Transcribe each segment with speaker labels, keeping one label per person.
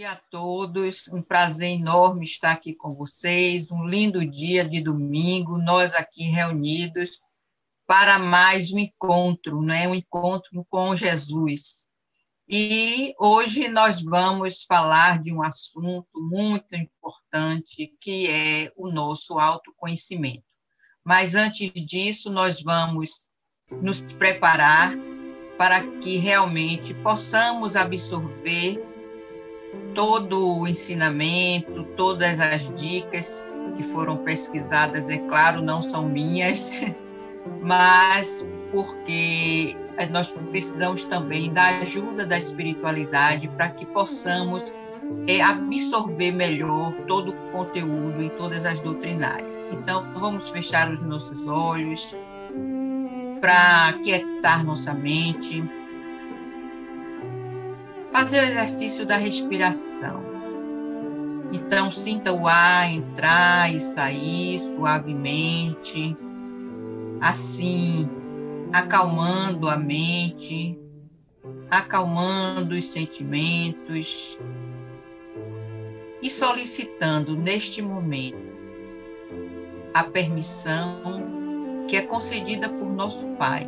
Speaker 1: dia a todos, um prazer enorme estar aqui com vocês, um lindo dia de domingo, nós aqui reunidos para mais um encontro, né? Um encontro com Jesus. E hoje nós vamos falar de um assunto muito importante, que é o nosso autoconhecimento. Mas antes disso, nós vamos nos preparar para que realmente possamos absorver todo o ensinamento, todas as dicas que foram pesquisadas, é claro, não são minhas, mas porque nós precisamos também da ajuda da espiritualidade para que possamos absorver melhor todo o conteúdo e todas as doutrinárias. Então, vamos fechar os nossos olhos para aquietar nossa mente, fazer o exercício da respiração. Então, sinta o ar entrar e sair suavemente, assim, acalmando a mente, acalmando os sentimentos e solicitando neste momento a permissão que é concedida por nosso Pai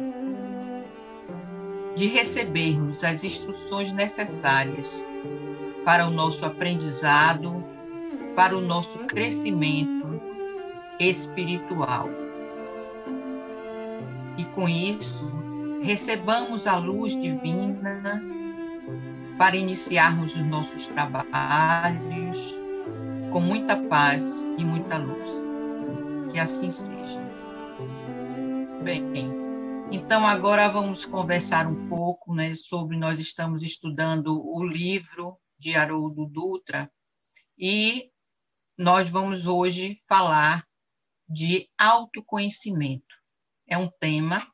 Speaker 1: de recebermos as instruções necessárias para o nosso aprendizado, para o nosso crescimento espiritual. E com isso, recebamos a luz divina para iniciarmos os nossos trabalhos com muita paz e muita luz. Que assim seja. Bem, então agora vamos conversar um pouco, né, sobre, nós estamos estudando o livro de Haroldo Dutra e nós vamos hoje falar de autoconhecimento. É um tema,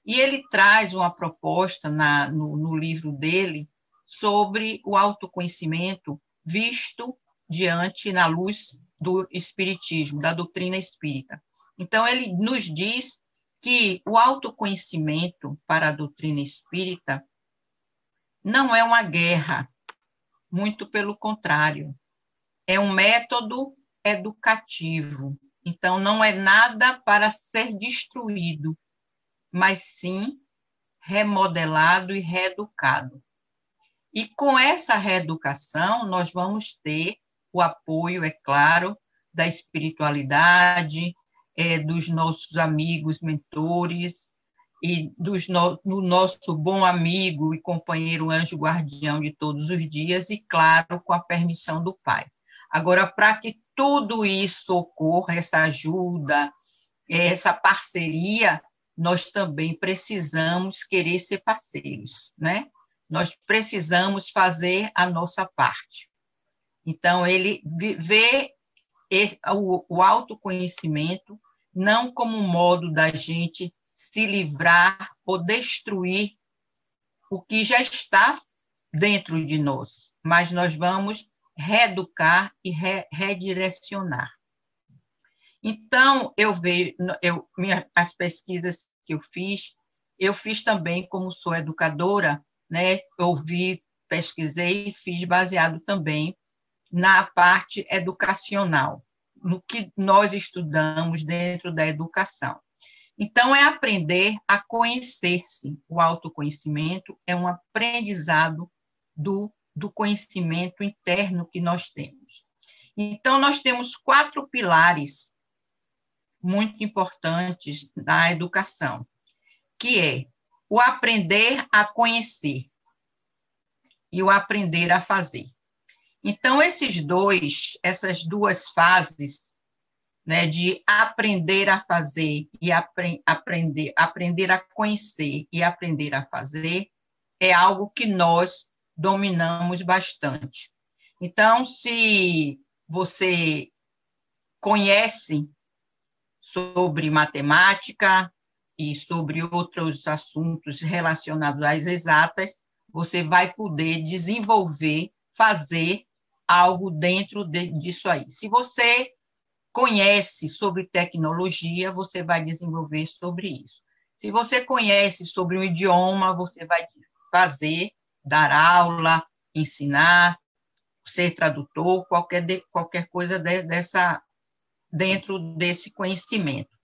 Speaker 1: e ele traz uma proposta no livro dele sobre o autoconhecimento visto diante na luz do espiritismo, da doutrina espírita. Então, ele nos diz que o autoconhecimento para a doutrina espírita não é uma guerra, muito pelo contrário, é um método educativo. Então, não é nada para ser destruído, mas sim remodelado e reeducado. E com essa reeducação, nós vamos ter o apoio, é claro, da espiritualidade, dos nossos amigos, mentores, e do nosso bom amigo e companheiro anjo guardião de todos os dias, e, claro, com a permissão do Pai. Agora, para que tudo isso ocorra, essa ajuda, essa parceria, nós também precisamos querer ser parceiros, né? Nós precisamos fazer a nossa parte. Então, ele vê o autoconhecimento não como um modo da gente se livrar ou destruir o que já está dentro de nós, mas nós vamos reeducar e redirecionar. Então, as pesquisas que eu fiz também, como sou educadora, né? Pesquisei e fiz baseado também na parte educacional, no que nós estudamos dentro da educação. Então, é aprender a conhecer-se. O autoconhecimento é um aprendizado do conhecimento interno que nós temos. Então, nós temos 4 pilares muito importantes na educação, que é o aprender a conhecer e o aprender a fazer. Então, essas duas fases, né, de aprender a fazer e aprender a conhecer e aprender a fazer, é algo que nós dominamos bastante. Então, se você conhece sobre matemática e sobre outros assuntos relacionados às exatas, você vai poder desenvolver, fazer algo dentro disso aí. Se você conhece sobre tecnologia, você vai desenvolver sobre isso. Se você conhece sobre um idioma, você vai fazer, dar aula, ensinar. ser tradutor, qualquer coisa dentro desse conhecimento.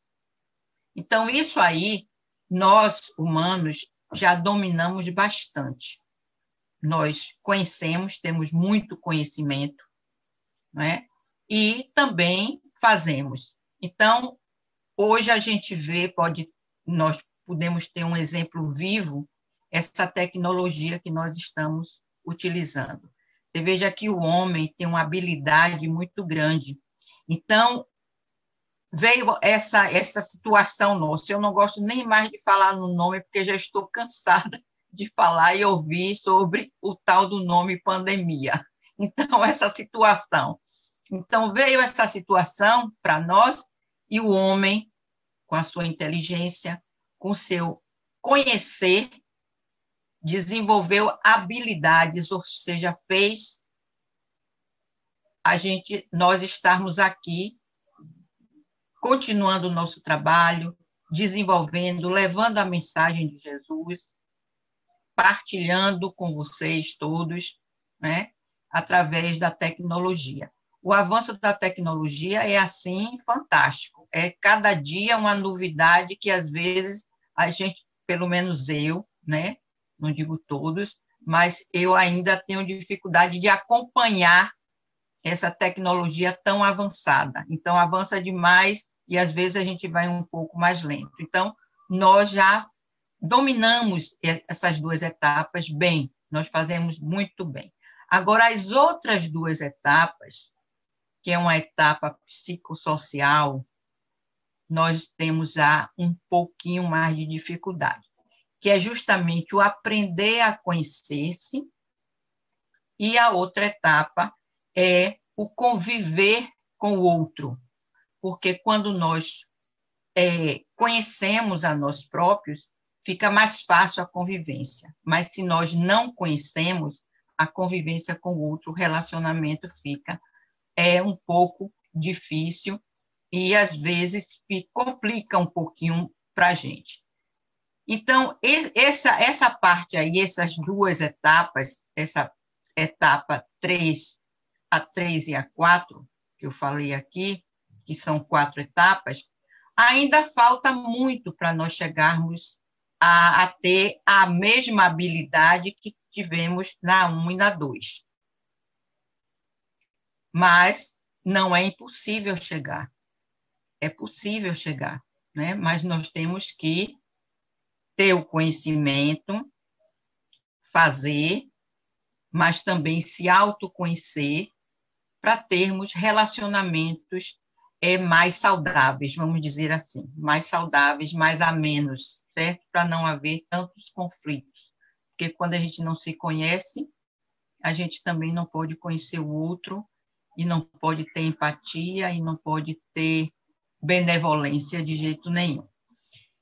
Speaker 1: Então, isso aí, nós, humanos, já dominamos bastante. Nós conhecemos, temos muito conhecimento, né? E também fazemos. Então, hoje a gente vê, nós podemos ter um exemplo vivo, essa tecnologia que nós estamos utilizando. Você veja que o homem tem uma habilidade muito grande. Então, veio essa situação nossa. Eu não gosto nem mais de falar no nome, porque já estou cansada de falar e ouvir sobre o tal do nome pandemia. Então, essa situação. Então, veio essa situação para nós, e o homem, com a sua inteligência, com o seu conhecer, desenvolveu habilidades, ou seja, fez nós estarmos aqui, continuando o nosso trabalho, desenvolvendo, levando a mensagem de Jesus, partilhando com vocês todos, né, através da tecnologia. O avanço da tecnologia é, assim, fantástico. É cada dia uma novidade que, às vezes, a gente, pelo menos eu, né, não digo todos, mas eu ainda tenho dificuldade de acompanhar essa tecnologia tão avançada. Então, avança demais e, às vezes, a gente vai um pouco mais lento. Então, nós já dominamos essas duas etapas bem, nós fazemos muito bem. Agora, as outras duas etapas, que é uma etapa psicossocial, nós temos já um pouquinho mais de dificuldade, que é justamente o aprender a conhecer-se, e a outra etapa é o conviver com o outro, porque quando nós conhecemos a nós próprios, fica mais fácil a convivência, mas se nós não conhecemos, a convivência com o outro, o relacionamento fica um pouco difícil e, às vezes, complica um pouquinho para a gente. Então, essa parte aí, essas duas etapas, essa etapa 3, a 3 e a 4, que eu falei aqui, que são 4 etapas, ainda falta muito para nós chegarmos a ter a mesma habilidade que tivemos na 1 e na 2. Mas não é impossível chegar. É possível chegar, né? Mas nós temos que ter o conhecimento, fazer, mas também se autoconhecer para termos relacionamentos mais saudáveis, vamos dizer assim, mais saudáveis, mais amenos, certo? Para não haver tantos conflitos. Porque quando a gente não se conhece, a gente também não pode conhecer o outro, e não pode ter empatia, e não pode ter benevolência de jeito nenhum.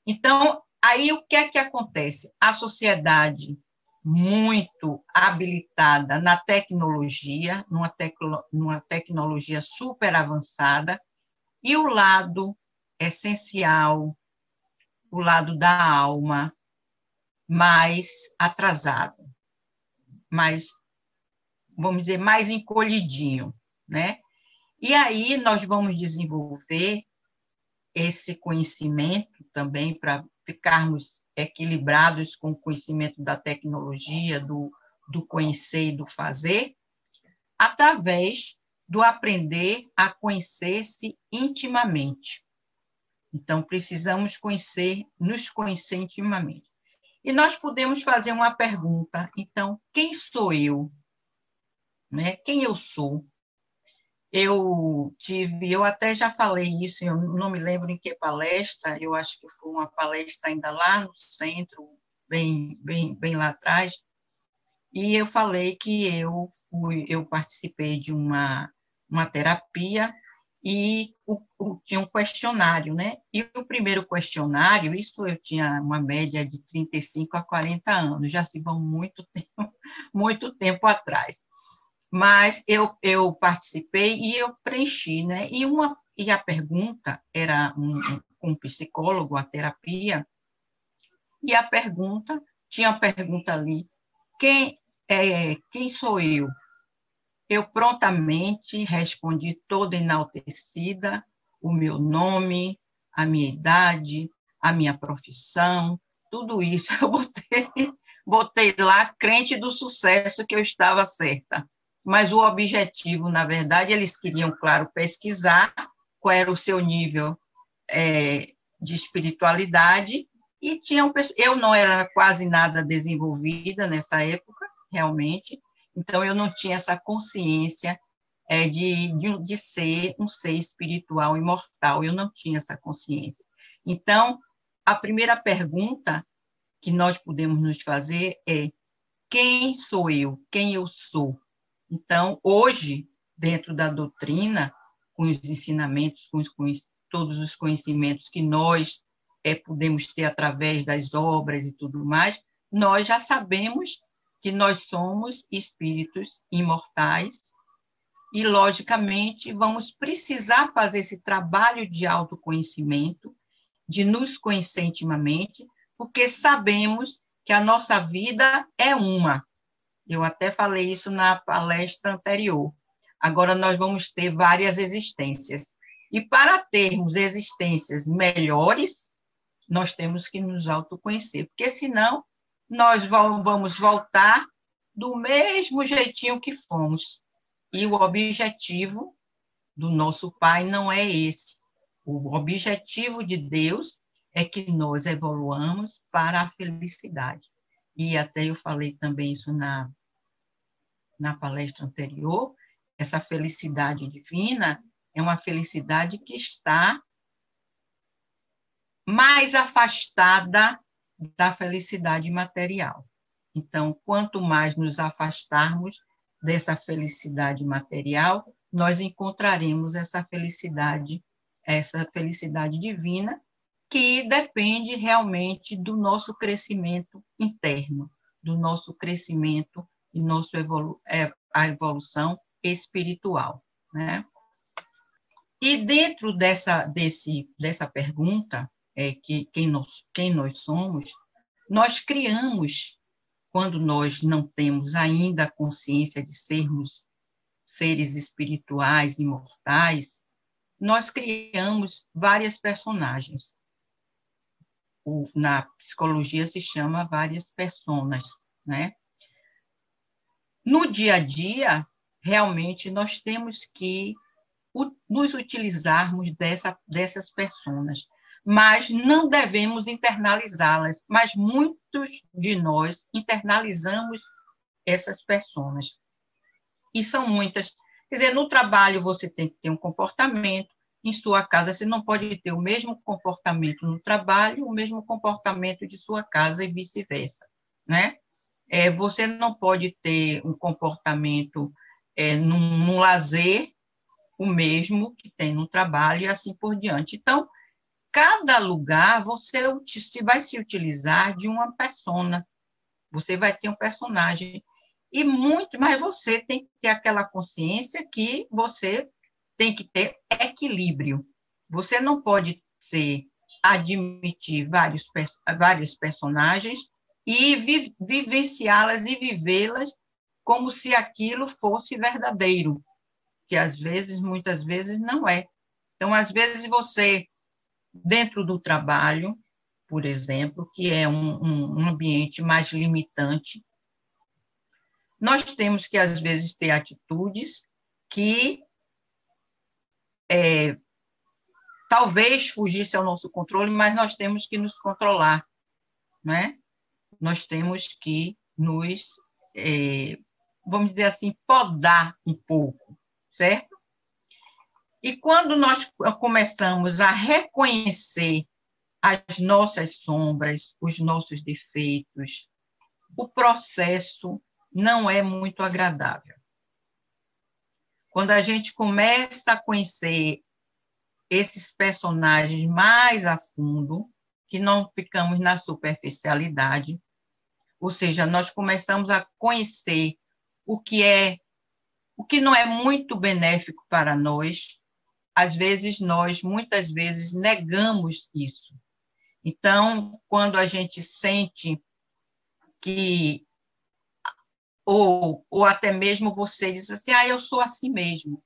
Speaker 1: Então, aí o que é que acontece? A sociedade muito habilitada na tecnologia, numa tecnologia super avançada, e o lado essencial, o lado da alma, mais atrasado, mais, vamos dizer, mais encolhidinho, né? E aí nós vamos desenvolver esse conhecimento também para ficarmos equilibrados com o conhecimento da tecnologia, do conhecer e do fazer, através do aprender a conhecer-se intimamente. Então, precisamos nos conhecer intimamente. E nós podemos fazer uma pergunta, então, quem sou eu? Né? Quem eu sou? Eu até já falei isso, eu não me lembro em que palestra, eu acho que foi uma palestra ainda lá no centro, bem lá atrás, e eu falei que eu participei de uma terapia e tinha um questionário, né? E o primeiro questionário, isso eu tinha uma média de 35 a 40 anos, já se vão muito tempo atrás. Mas eu participei e eu preenchi, né? E a pergunta era um psicólogo, a terapia, e tinha a pergunta ali, quem sou eu? Eu prontamente respondi toda enaltecida, o meu nome, a minha idade, a minha profissão, tudo isso eu botei lá, crente do sucesso que eu estava certa. Mas o objetivo, na verdade, eles queriam, claro, pesquisar qual era o seu nível de espiritualidade, e eu não era quase nada desenvolvida nessa época, realmente, então eu não tinha essa consciência de ser um ser espiritual imortal, eu não tinha essa consciência. Então, a primeira pergunta que nós podemos nos fazer é: quem sou eu? Quem eu sou? Então, hoje, dentro da doutrina, com os ensinamentos, com todos os conhecimentos que nós podemos ter através das obras e tudo mais, nós já sabemos que nós somos espíritos imortais e, logicamente, vamos precisar fazer esse trabalho de autoconhecimento, de nos conhecer intimamente, porque sabemos que a nossa vida é uma. Eu até falei isso na palestra anterior. Agora nós vamos ter várias existências. E para termos existências melhores, nós temos que nos autoconhecer, porque senão nós vamos voltar do mesmo jeitinho que fomos. E o objetivo do nosso Pai não é esse. O objetivo de Deus é que nós evoluamos para a felicidade. E até eu falei também isso na palestra anterior, essa felicidade divina é uma felicidade que está mais afastada da felicidade material. Então, quanto mais nos afastarmos dessa felicidade material, nós encontraremos essa felicidade divina, que depende realmente do nosso crescimento interno, do nosso crescimento e a evolução espiritual, né? E dentro dessa pergunta, quem nós somos, nós criamos, quando nós não temos ainda a consciência de sermos seres espirituais, imortais, nós criamos várias personagens. Na psicologia se chama várias personas, né? No dia a dia, realmente, nós temos que nos utilizarmos dessas personas, mas não devemos internalizá-las, mas muitos de nós internalizamos essas personas. E são muitas. Quer dizer, no trabalho você tem que ter um comportamento, em sua casa você não pode ter o mesmo comportamento no trabalho, o mesmo comportamento de sua casa e vice-versa, né? Você não pode ter um comportamento num lazer o mesmo que tem no trabalho e assim por diante. Então, cada lugar você vai se utilizar de uma persona, você vai ter um personagem, mas você tem que ter aquela consciência que você tem que ter equilíbrio. Você não pode admitir vários personagens e vivenciá-las e vivê-las como se aquilo fosse verdadeiro, que muitas vezes não é. Então, às vezes você, dentro do trabalho, por exemplo, que é um ambiente mais limitante, nós temos que, às vezes, ter atitudes que talvez fugisse ao nosso controle, mas nós temos que nos controlar, né? Nós temos que vamos dizer assim, podar um pouco, certo? E quando nós começamos a reconhecer as nossas sombras, os nossos defeitos, o processo não é muito agradável. Quando a gente começa a conhecer esses personagens mais a fundo, que não ficamos na superficialidade, ou seja, nós começamos a conhecer o que não é muito benéfico para nós, muitas vezes negamos isso. Então, quando a gente sente que ou até mesmo você diz assim, eu sou assim mesmo.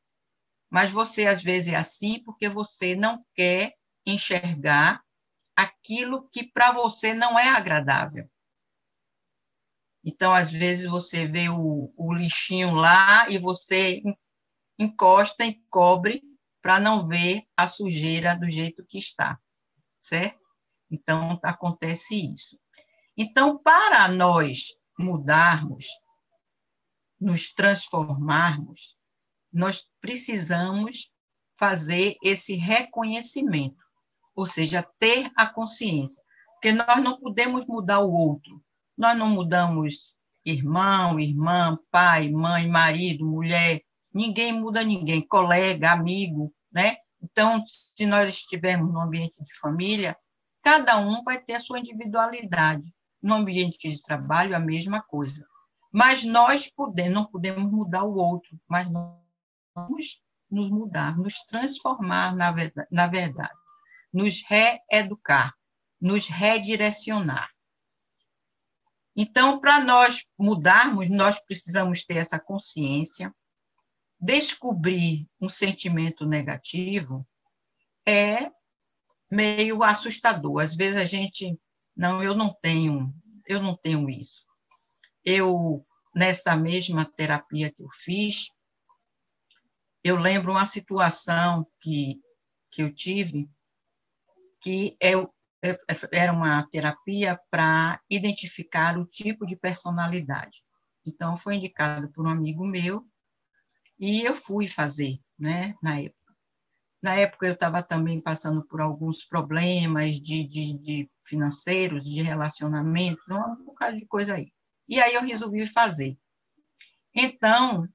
Speaker 1: Mas você, às vezes, é assim porque você não quer enxergar aquilo que para você não é agradável. Então, às vezes, você vê o lixinho lá e você encosta e cobre para não ver a sujeira do jeito que está, certo? Então, acontece isso. Então, para nós mudarmos, nos transformarmos, nós precisamos fazer esse reconhecimento, ou seja, ter a consciência, porque nós não podemos mudar o outro, nós não mudamos irmão, irmã, pai, mãe, marido, mulher, ninguém muda ninguém, colega, amigo, né? Então, se nós estivermos no ambiente de família, cada um vai ter a sua individualidade. No ambiente de trabalho, a mesma coisa. Mas nós não podemos mudar o outro, mas nós vamos nos mudar, nos transformar na verdade, nos reeducar, nos redirecionar. Então, para nós mudarmos, nós precisamos ter essa consciência. Descobrir um sentimento negativo é meio assustador. Às vezes a gente, não, eu não tenho isso. Nessa mesma terapia que eu fiz, eu lembro uma situação que eu tive, que era uma terapia para identificar o tipo de personalidade. Então, foi indicado por um amigo meu, e eu fui fazer, né, na época. Na época, eu estava também passando por alguns problemas de financeiros, de relacionamento, um bocado de coisa aí. E aí eu resolvi fazer. Então,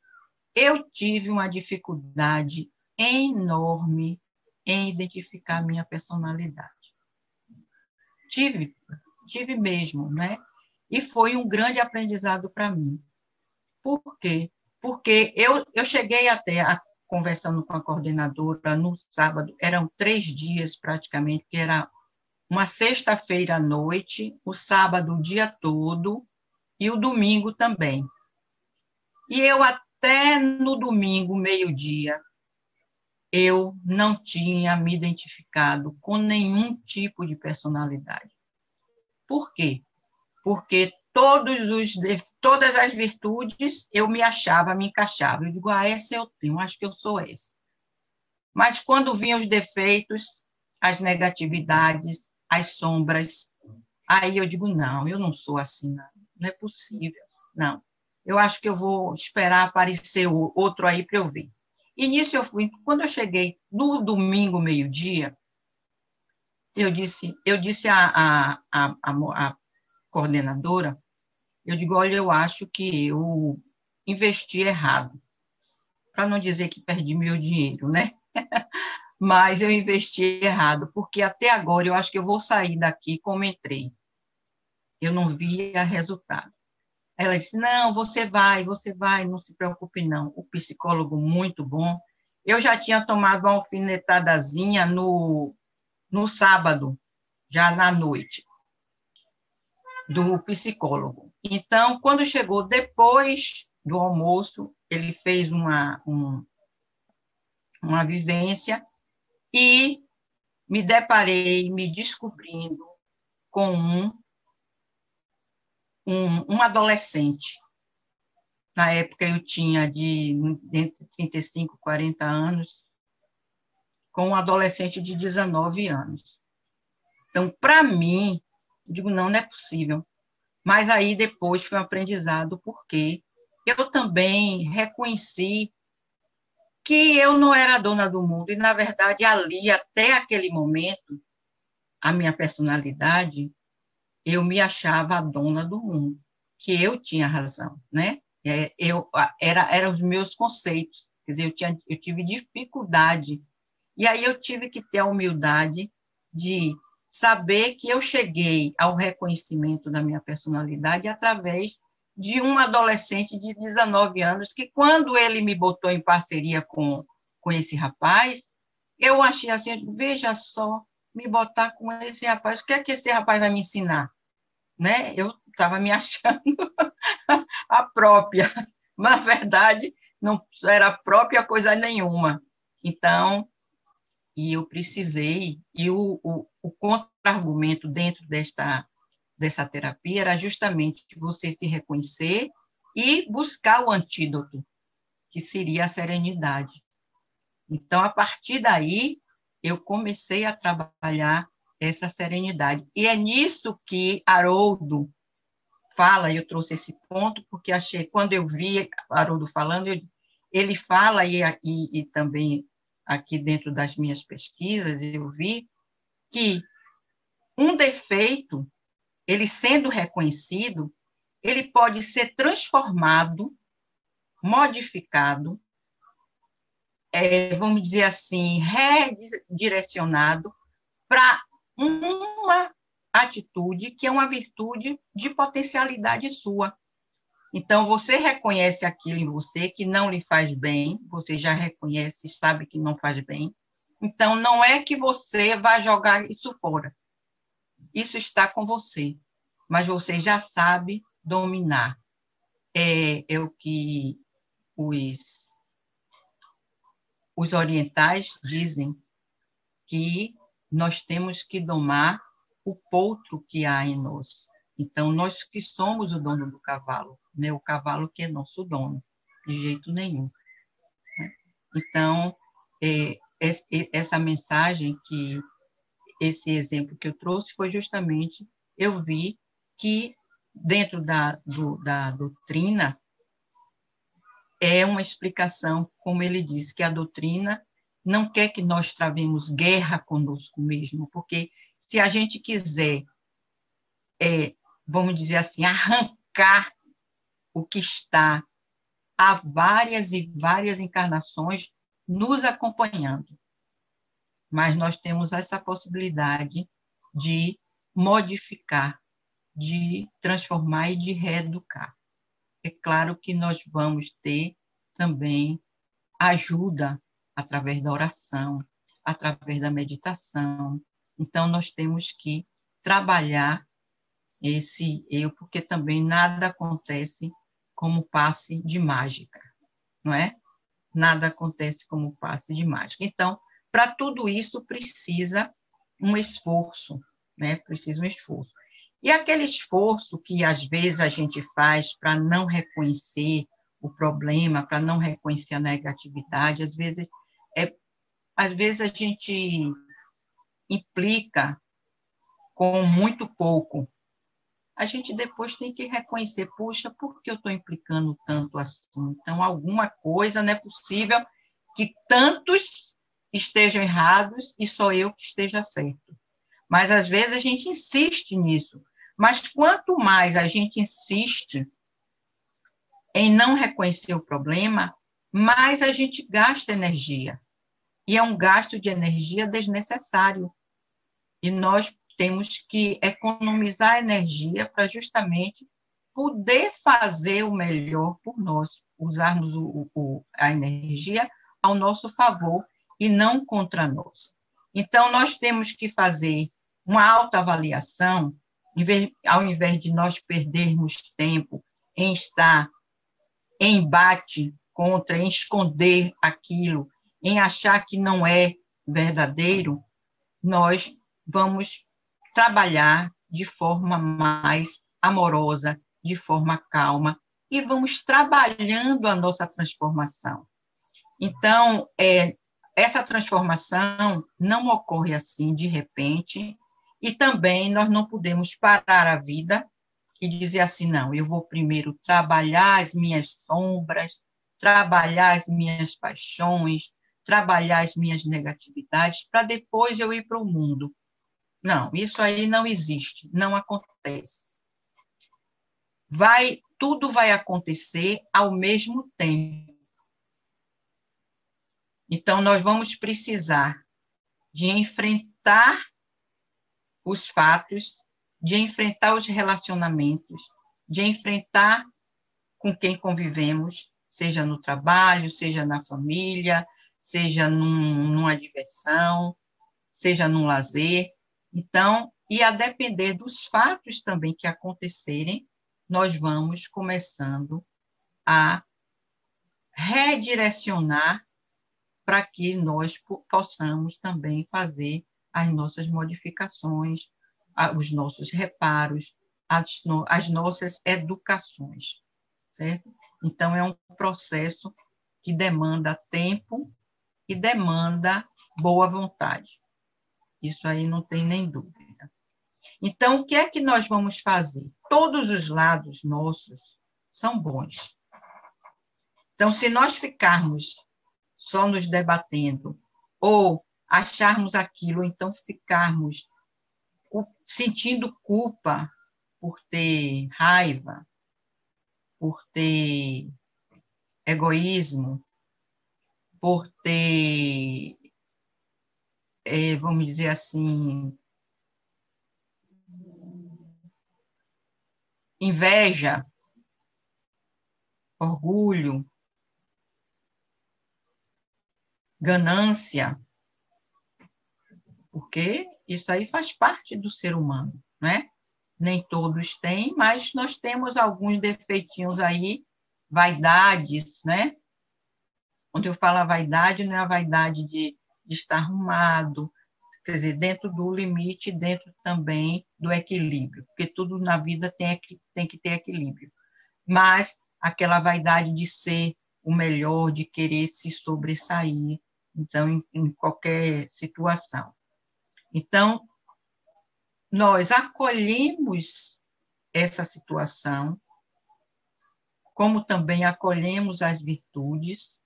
Speaker 1: eu tive uma dificuldade enorme em identificar a minha personalidade. Tive mesmo, né? E foi um grande aprendizado para mim. Por quê? Porque eu cheguei até conversando com a coordenadora no sábado, eram 3 dias praticamente, que era uma sexta-feira à noite, o sábado o dia todo e o domingo também. E eu até no domingo, meio-dia, eu não tinha me identificado com nenhum tipo de personalidade. Por quê? Porque todas as virtudes eu me achava, me encaixava. Eu digo, essa eu tenho, acho que eu sou essa. Mas quando vinham os defeitos, as negatividades, as sombras, aí eu digo, não, eu não sou assim, não é possível, não. Eu acho que eu vou esperar aparecer outro aí para eu ver. E nisso eu fui, quando eu cheguei no domingo, meio-dia, eu disse à coordenadora, eu digo, olha, eu acho que eu investi errado, para não dizer que perdi meu dinheiro, né? Mas eu investi errado, porque até agora eu acho que eu vou sair daqui como entrei. Eu não via resultado. Ela disse, não, você vai, não se preocupe não. O psicólogo muito bom. Eu já tinha tomado uma alfinetadazinha no sábado, já na noite, do psicólogo. Então, quando chegou depois do almoço, ele fez uma vivência e me deparei, me descobrindo com um adolescente. Na época eu tinha entre 35 e 40 anos, com um adolescente de 19 anos. Então, para mim, eu digo, não é possível. Mas aí depois foi um aprendizado, porque eu também reconheci que eu não era a dona do mundo, e, na verdade, ali, até aquele momento, a minha personalidade, eu me achava a dona do mundo, que eu tinha razão, né? Eram os meus conceitos, quer dizer, eu tive dificuldade, e aí eu tive que ter a humildade de saber que eu cheguei ao reconhecimento da minha personalidade através de um adolescente de 19 anos, que quando ele me botou em parceria com esse rapaz, eu achei assim, veja só, me botar com esse rapaz, o que é que esse rapaz vai me ensinar? Né? Eu estava me achando a própria. Na verdade, não era própria coisa nenhuma. Então, e eu precisei, e o contra-argumento dentro dessa terapia era justamente você se reconhecer e buscar o antídoto, que seria a serenidade. Então, a partir daí, eu comecei a trabalhar essa serenidade. E é nisso que Haroldo fala, eu trouxe esse ponto, porque achei, quando eu vi Haroldo falando, ele fala, e também aqui dentro das minhas pesquisas, eu vi que um defeito, ele sendo reconhecido, ele pode ser transformado, modificado, vamos dizer assim, redirecionado para uma atitude que é uma virtude de potencialidade sua. Então, você reconhece aquilo em você que não lhe faz bem, você já reconhece, sabe que não faz bem. Então, não é que você vai jogar isso fora. Isso está com você, mas você já sabe dominar. É o que os orientais dizem, que nós temos que domar o potro que há em nós. Então, nós que somos o dono do cavalo, né? O cavalo que é nosso dono, de jeito nenhum. Então, essa mensagem, esse exemplo que eu trouxe, foi justamente, eu vi que dentro da doutrina, é uma explicação, como ele diz, que a doutrina não quer que nós travemos guerra conosco mesmo, porque se a gente quiser, vamos dizer assim, arrancar o que está há várias e várias encarnações nos acompanhando, mas nós temos essa possibilidade de modificar, de transformar e de reeducar. É claro que nós vamos ter também ajuda através da oração, através da meditação. Então, nós temos que trabalhar esse eu, porque também nada acontece como passe de mágica, não é? Nada acontece como passe de mágica. Então, para tudo isso, precisa um esforço, né? Precisa um esforço. E aquele esforço que, às vezes, a gente faz para não reconhecer o problema, para não reconhecer a negatividade, às vezes a gente implica com muito pouco. A gente depois tem que reconhecer, puxa, por que eu estou implicando tanto assim? Então, alguma coisa não é possível que tantos estejam errados e só eu que esteja certo. Mas, às vezes, a gente insiste nisso. Mas, quanto mais a gente insiste em não reconhecer o problema, mais a gente gasta energia. E é um gasto de energia desnecessário. E nós temos que economizar energia para justamente poder fazer o melhor por nós, usarmos a energia ao nosso favor e não contra nós. Então, nós temos que fazer uma autoavaliação, ao invés de nós perdermos tempo em estar em embate contra, em esconder aquilo, em achar que não é verdadeiro, nós vamos trabalhar de forma mais amorosa, de forma calma, e vamos trabalhando a nossa transformação. Então, essa transformação não ocorre assim de repente, e também nós não podemos parar a vida e dizer assim, não, eu vou primeiro trabalhar as minhas sombras, trabalhar as minhas paixões, trabalhar as minhas negatividades, para depois eu ir para o mundo. Não, isso aí não existe, não acontece. Tudo vai acontecer ao mesmo tempo. Então, nós vamos precisar de enfrentar os fatos, de enfrentar os relacionamentos, de enfrentar com quem convivemos, seja no trabalho, seja na família, seja numa diversão, seja num lazer. Então, e a depender dos fatos também que acontecerem, nós vamos começando a redirecionar para que nós possamos também fazer as nossas modificações, os nossos reparos, as nossas educações, certo? Então, é um processo que demanda tempo e demanda boa vontade. Isso aí não tem nem dúvida. Então, o que é que nós vamos fazer? Todos os lados nossos são bons. Então, se nós ficarmos só nos debatendo, ou acharmos aquilo, então ficarmos sentindo culpa por ter raiva, por ter egoísmo, por ter, vamos dizer assim, inveja, orgulho, ganância, porque isso aí faz parte do ser humano, né? Nem todos têm, mas nós temos alguns defeitinhos aí, vaidades, né? Quando eu falo a vaidade, não é a vaidade de estar arrumado, quer dizer, dentro do limite, dentro também do equilíbrio, porque tudo na vida tem que ter equilíbrio. Mas aquela vaidade de ser o melhor, de querer se sobressair, então, em qualquer situação. Então, nós acolhemos essa situação, como também acolhemos as virtudes,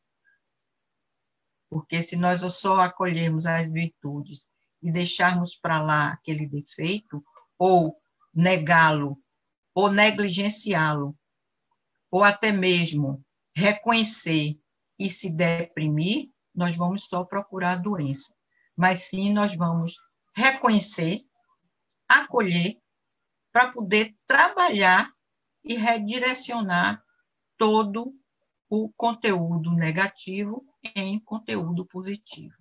Speaker 1: porque se nós só acolhermos as virtudes e deixarmos para lá aquele defeito, ou negá-lo, ou negligenciá-lo, ou até mesmo reconhecer e se deprimir, nós vamos só procurar a doença. Mas sim, nós vamos reconhecer, acolher, para poder trabalhar e redirecionar todo o conteúdo negativo em conteúdo positivo.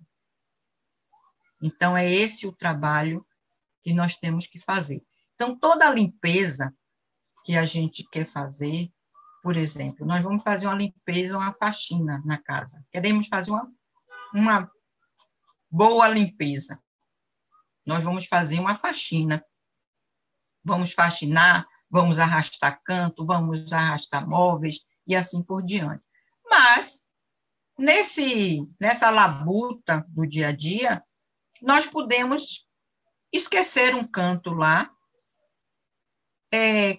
Speaker 1: Então, é esse o trabalho que nós temos que fazer. Então, toda a limpeza que a gente quer fazer, por exemplo, nós vamos fazer uma limpeza, uma faxina na casa. Queremos fazer uma boa limpeza. Nós vamos fazer uma faxina. Vamos faxinar, vamos arrastar canto, vamos arrastar móveis e assim por diante. Mas, nessa labuta do dia a dia, nós podemos esquecer um canto lá,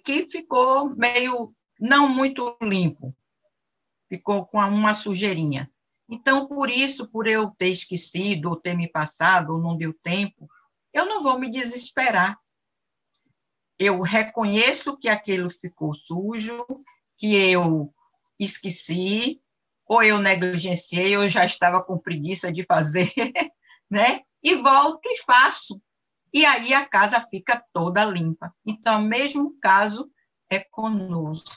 Speaker 1: que ficou meio não muito limpo, ficou com uma sujeirinha. Então, por eu ter esquecido, ou ter me passado, ou não deu tempo, eu não vou me desesperar. Eu reconheço que aquilo ficou sujo, que eu esqueci, ou eu negligenciei, ou eu já estava com preguiça de fazer, né? E volto e faço. E aí a casa fica toda limpa. Então, o mesmo caso é conosco.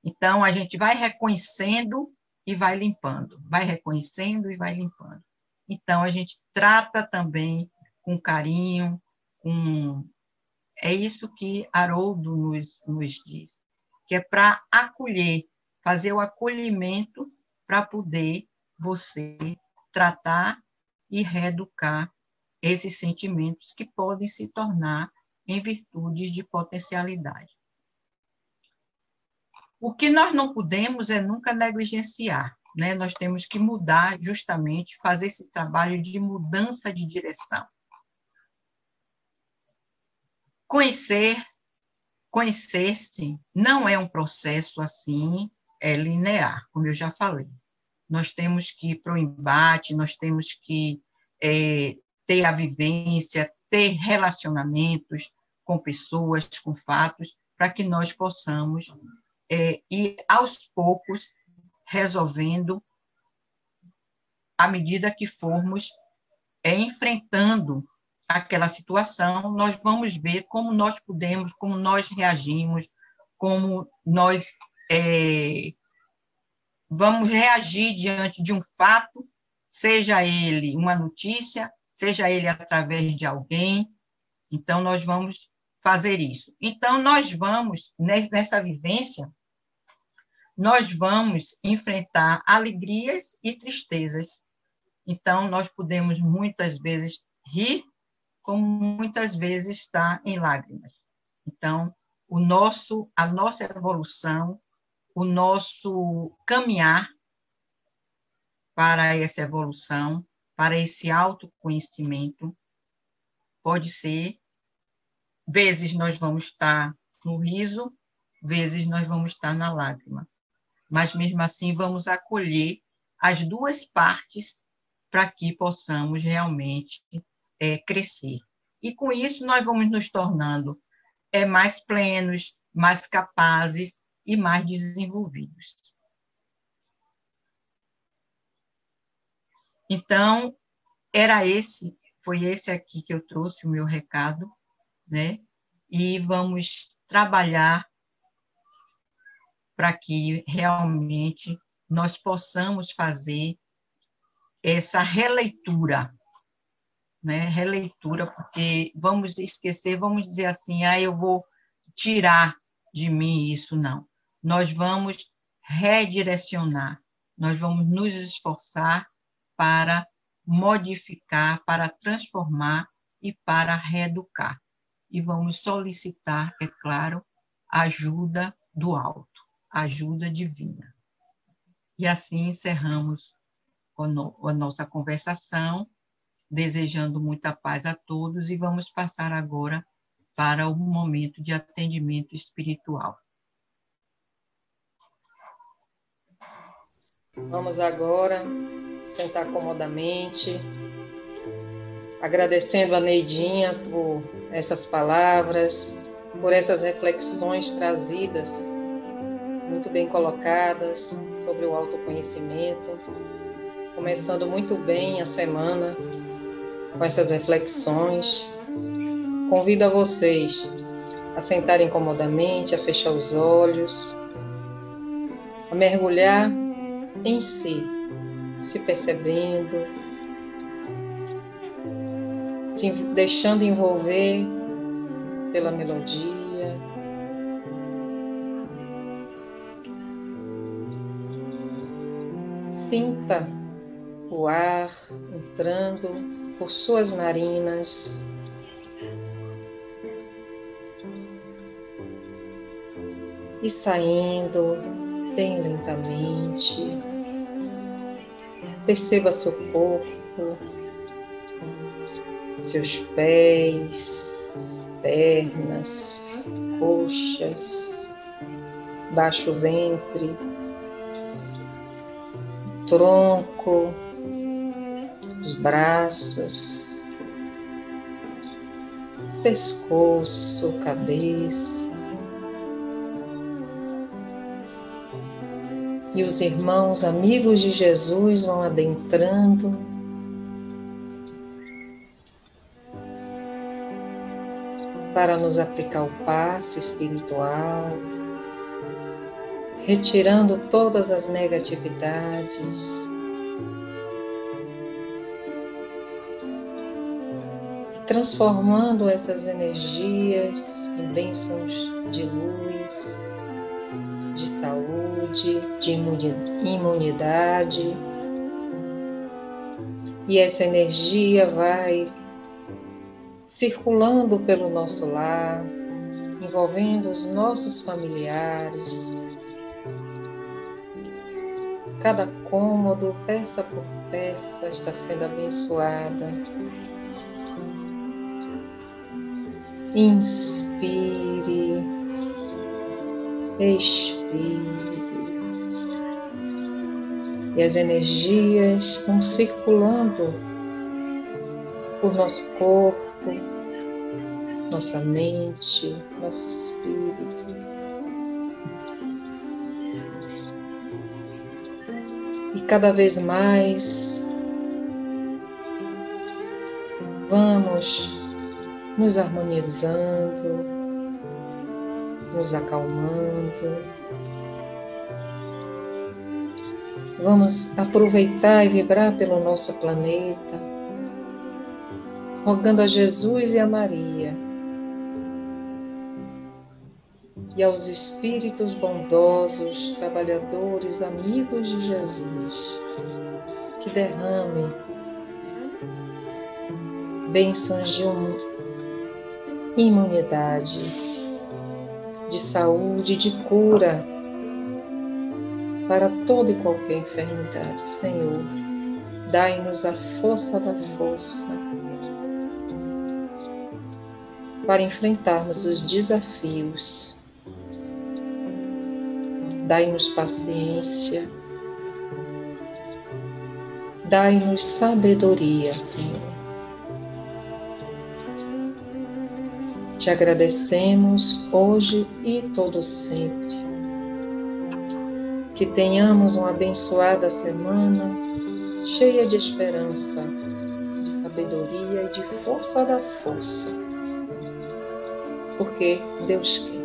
Speaker 1: Então, a gente vai reconhecendo e vai limpando. Vai reconhecendo e vai limpando. Então, a gente trata também com carinho, É isso que Haroldo nos diz, que é para acolher, fazer o acolhimento para poder você tratar e reeducar esses sentimentos que podem se tornar em virtudes de potencialidade. O que nós não podemos é nunca negligenciar, né? Nós temos que mudar, justamente, fazer esse trabalho de mudança de direção. Conhecer-se não é um processo assim linear, como eu já falei. Nós temos que ir para o embate, nós temos que ter a vivência, ter relacionamentos com pessoas, com fatos, para que nós possamos ir aos poucos resolvendo à medida que formos enfrentando aquela situação, nós vamos ver como nós podemos, como nós reagimos, como nós vamos reagir diante de um fato, seja ele uma notícia, seja ele através de alguém. Então, nós vamos fazer isso. Então, nós vamos, nessa vivência, nós vamos enfrentar alegrias e tristezas. Então, nós podemos muitas vezes rir, como muitas vezes estar em lágrimas. Então, a nossa evolução, o nosso caminhar para essa evolução, para esse autoconhecimento, pode ser, vezes nós vamos estar no riso, vezes nós vamos estar na lágrima. Mas, mesmo assim, vamos acolher as duas partes para que possamos realmente crescer. E, com isso, nós vamos nos tornando mais plenos, mais capazes e mais desenvolvidos. Então, foi esse aqui que eu trouxe o meu recado, né? E vamos trabalhar para que realmente nós possamos fazer essa releitura, né? Releitura, porque vamos esquecer, vamos dizer assim, eu vou tirar de mim isso, não. Nós vamos redirecionar, nós vamos nos esforçar para modificar, para transformar e para reeducar. E vamos solicitar, é claro, a ajuda do alto, a ajuda divina. E assim encerramos a nossa conversação, desejando muita paz a todos, e vamos passar agora para o momento de atendimento espiritual.
Speaker 2: Vamos agora sentar comodamente, agradecendo a Neidinha por essas palavras, por essas reflexões trazidas, muito bem colocadas, sobre o autoconhecimento, começando muito bem a semana com essas reflexões. Convido a vocês a sentarem comodamente, a fechar os olhos, a mergulhar em si, se percebendo, se deixando envolver pela melodia. Sinta o ar entrando por suas narinas e saindo bem lentamente. Perceba seu corpo, seus pés, pernas, coxas, baixo ventre, tronco, os braços, pescoço, cabeça. E os irmãos amigos de Jesus vão adentrando para nos aplicar o passe espiritual, retirando todas as negatividades e transformando essas energias em bênçãos de luz, de saúde, de imunidade. E essa energia vai circulando pelo nosso lar, envolvendo os nossos familiares. Cada cômodo, peça por peça, está sendo abençoada. Inspire, expire. E as energias vão circulando por nosso corpo, nossa mente, nosso espírito. E cada vez mais vamos nos harmonizando, nos acalmando. Vamos aproveitar e vibrar pelo nosso planeta, rogando a Jesus e a Maria e aos espíritos bondosos, trabalhadores, amigos de Jesus, que derrame bênçãos de imunidade, de saúde, de cura para toda e qualquer enfermidade. Senhor, dai-nos a força da força para enfrentarmos os desafios. Dai-nos paciência, dai-nos sabedoria, Senhor. Te agradecemos hoje e todo sempre. Que tenhamos uma abençoada semana, cheia de esperança, de sabedoria e de força da força. Porque Deus quer.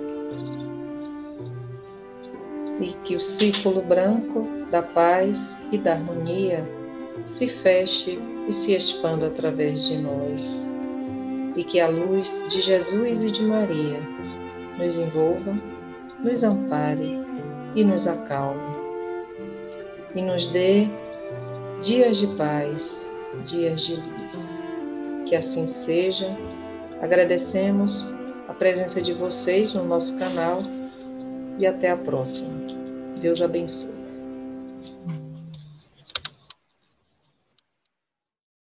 Speaker 2: E que o círculo branco da paz e da harmonia se feche e se expanda através de nós. E que a luz de Jesus e de Maria nos envolva, nos ampare e nos acalme. E nos dê dias de paz, dias de luz. Que assim seja. Agradecemos a presença de vocês no nosso canal e até a próxima. Deus abençoe.